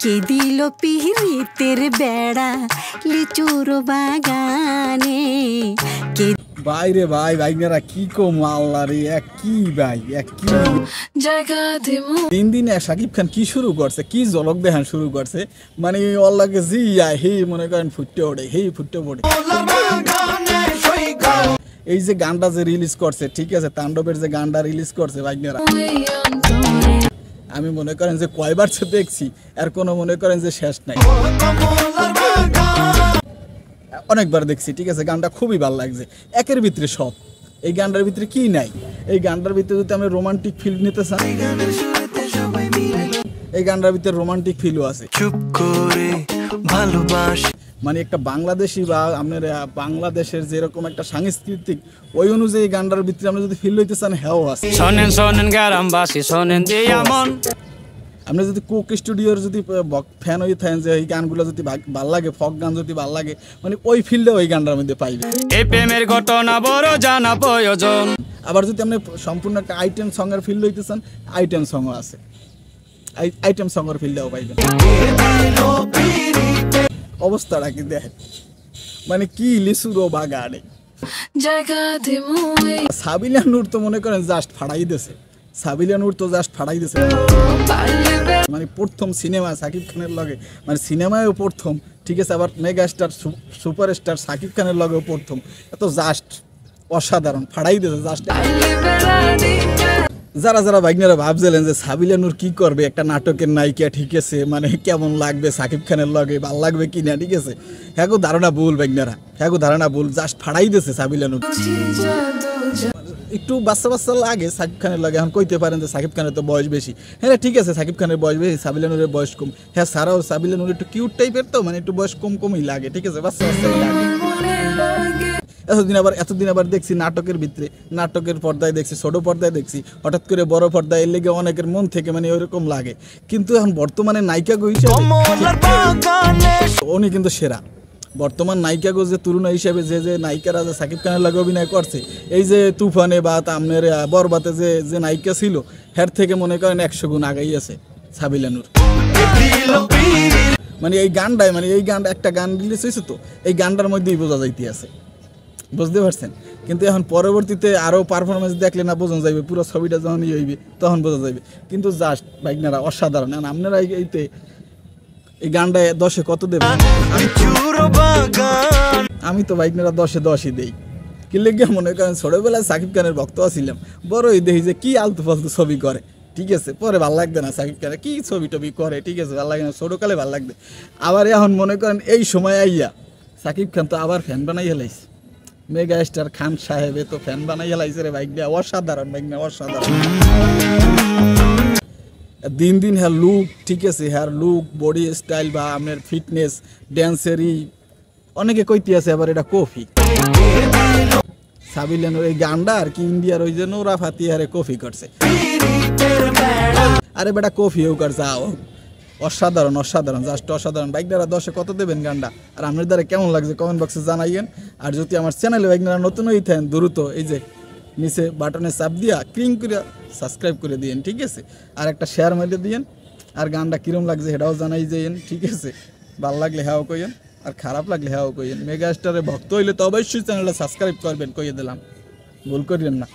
কে দিল পিরিতের বেড়া লিচুর বাগানে কে ভাই রে ভাই ভাইরা কি কম আল্লাহ রে কি ভাই কি জায়গা দেবো দিন দিন শাকিব খান কি শুরু করছে কি ঝলক দেখান শুরু করছে মানে আল্লাহকে জি হে মনে করেন ফুটে ওঠে ফুটে ওঠে এই যে গানটা যে রিলিজ করছে ঠিক আছে তাণ্ডবের যে গানটা রিলিজ করছে ভাইরা আমি মনে করেন যে কয়বার সে দেখছি আর কোনো মনে করেন যে শেষ নাই অনেকবার দেখছি ঠিক আছে গানটা খুবই ভালো লাগছে একের ভিতরে সব এই গানটার ভিতরে কি নাই এই গানটার ভিতরে যদি আমরা রোমান্টিক ফিল নিতে চাই এই গানটার ভিতরে রোমান্টিক ফিলও আছে চুপ করে ভালোবাস মানে একটা বাংলাদেশি বা আপনার বাংলাদেশের যেরকম একটা সাংস্কৃতিক ওই অনুযায়ী গানটার ভিতরে আমরা যদি ফিল লইতে চান হ্যাঁ আছে শোনেন শোনেন গ্রামবাসী শোনেন দিয়া মন আপনি যদি কোক স্টুডিওর যদি ফ্যান হয়ে থাকেন যে এই গানগুলো যদি ভাল লাগে ফক গান যদি ভাল লাগে মানে ওই ফিল্ডে ওই গানটার মধ্যে পাইবে এই প্রেমের ঘটনা বড় জানা প্রয়োজন আবার যদি আপনি সম্পূর্ণ একটা আইটেম সঙ্গের ফিল্ড হইতে চান আইটেম সংও আছে আইটেম সঙ্গের ফিল্ডেও পাইবেন অবস্থাটা কি দেখেন মানে কি লিচুরো বাগানে জায়গা দেবো সাবিলা নূর তো মনে করেন জাস্ট ফাড়াই দিয়েছে সাবিলা নূর তো জাস্ট ফাড়াই দিয়েছে মানে প্রথম সিনেমা সাকিব খানের লগে মানে সিনেমায়ও প্রথম ঠিক আছে আবার মেগা স্টার সুপারস্টার সাকিব খানের লগেও প্রথম এত জাস্ট অসাধারণ ফাড়াই দিয়েছে জাস্ট যারা যারা ভাইগনারা ভাবছিলেন যে সাবিলা নূর কি করবে একটা নাটকের নায়িকা ঠিক আছে মানে কেমন লাগবে সাকিব খানের লগে ভালো লাগবে কি না ঠিক আছে হ্যাঁ ধারণা ভুল ভাইগনারা হ্যাঁ ধারণা ভুল জাস্ট ফাড়াই দিয়েছে সাবিলা নূর একটু বাচ্চা বাচ্চা লাগে সাকিব খানের লাগে এখন কইতে পারেন যে সাকিব খানের তো বয়স বেশি হ্যাঁ ঠিক আছে সাকিব খানের বয়স বেশি সাবিলা নূরের বয়স কম হ্যাঁ সারাও সাবিলা নূর একটু কিউট টাইপের তো মানে একটু বয়স কমই লাগে ঠিক আছে বাচ্চা বাচ্চাই লাগে এতদিন আবার দেখছি নাটকের ভিতরে নাটকের পর্দায় দেখছি ছোট পর্দায় দেখছি হঠাৎ করে বড় পর্দায় এর লেগে অনেকের মন থেকে মানে ওইরকম লাগে কিন্তু এখন বর্তমানে নায়িকা গো হিসেবে উনি কিন্তু সেরা বর্তমান নায়িকা গো যে তুলনা হিসেবে যে নায়িকারা যে সাকিব খানের লাগে অভিনয় করছে এই যে তুফানে বা আপনার বরবাতে যে নায়িকা ছিল হের থেকে মনে করেন 100 গুণ আগাই আছে সাবিলা নূর মানে এই গানটাই মানে এই গানটা একটা গান রিলিজ হয়েছে তো এই গানটার মধ্যেই বোঝা যাইতে আছে বুঝতে পারছেন কিন্তু এখন পরবর্তীতে আরও পারফরমেন্স দেখলে না বোঝা যাবে পুরো ছবিটা যখন ইয়ে হইবে তখন বোঝা যাবে কিন্তু জাস্ট ভাইগনারা অসাধারণ এখন আপনারা এইতে এই গানটায় 10-এ কত দেবেন আমি তো ভাইগনারা 10-এ 10ই দেই কি লেগে মনে করেন ছোটবেলায় সাকিব খানের ভক্ত ছিলাম বড়ই দেখি যে কি আলতু ফালতু ছবি করে ঠিক আছে পরে ভালো লাগবে না সাকিব খানের কি ছবি টবি করে ঠিক আছে ভালো লাগে না ছোটকালে ভালো লাগবে আবার এখন মনে করেন এই সময় আইয়া সাকিব খান তো আবার ফ্যান বানাই হেলাইছে মেগা স্টার খান সাহেবে তো ফ্যান বানাই হেলাইছে রে ভাইগনা অসাধারণ ভাইগনা অসাধারণ দিন দিন হ্যাঁ লুক ঠিক আছে হ্যাঁ লুক বডি স্টাইল বা আপনার ফিটনেস ড্যান্সেরই অনেকে কইতে আছে আবার এটা কফি সাবিলা নূর এই গানটা আর কি ইন্ডিয়ার ওই যে নোরা ফাতিহারে কফি করছে আরে বেটা কফিও করছে অসাধারণ অসাধারণ জাস্ট অসাধারণ বাইকদারা 10-এ কত দেবেন গানটা আর আপনার দ্বারা কেমন লাগছে কমেন্ট বক্সে জানাইয়েন আর যদি আমার চ্যানেলে বাইকদারা নতুন হয়ে থাকেন দ্রুত এই যে নিচে বাটনে চাপ দিয়া ক্লিক করে সাবস্ক্রাইব করে দিয়েন ঠিক আছে আর একটা শেয়ার মেরে দিয়েন আর গানটা কিরম লাগছে সেটাও জানাই যাইয়েন ঠিক আছে ভালো লাগলে হ্যাঁ কইয়েন আর খারাপ লাগলে হ্যাঁ কইয়েন মেগা স্টারের ভক্ত হইলে তো অবশ্যই চ্যানেলটা সাবস্ক্রাইব করবেন কইয়ে দিলাম ভুল করিয়েন না।